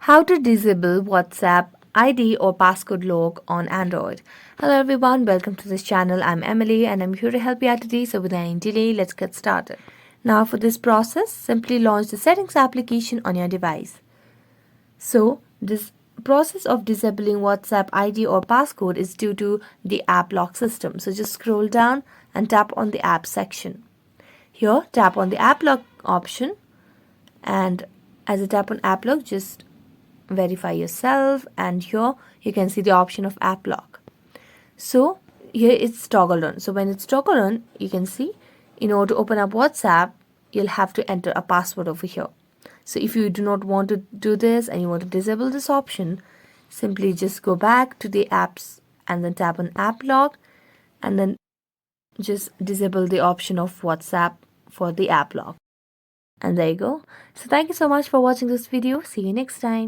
How to disable WhatsApp ID or passcode lock on Android. Hello everyone, welcome to this channel. I'm Emily and I'm here to help you out today. So without any delay, let's get started. Now for this process, simply launch the settings application on your device. So this process of disabling WhatsApp ID or passcode is due to the app lock system. So just scroll down and tap on the app section. Here tap on the app lock option, and as you tap on app lock, just verify yourself, and here you can see the option of app lock. So here it's toggled on. So when it's toggled on, you can see in order to open up WhatsApp, you'll have to enter a password over here. So if you do not want to do this and you want to disable this option, simply just go back to the apps and then tap on app lock and then just disable the option of WhatsApp for the app lock. And there you go. So thank you so much for watching this video. See you next time.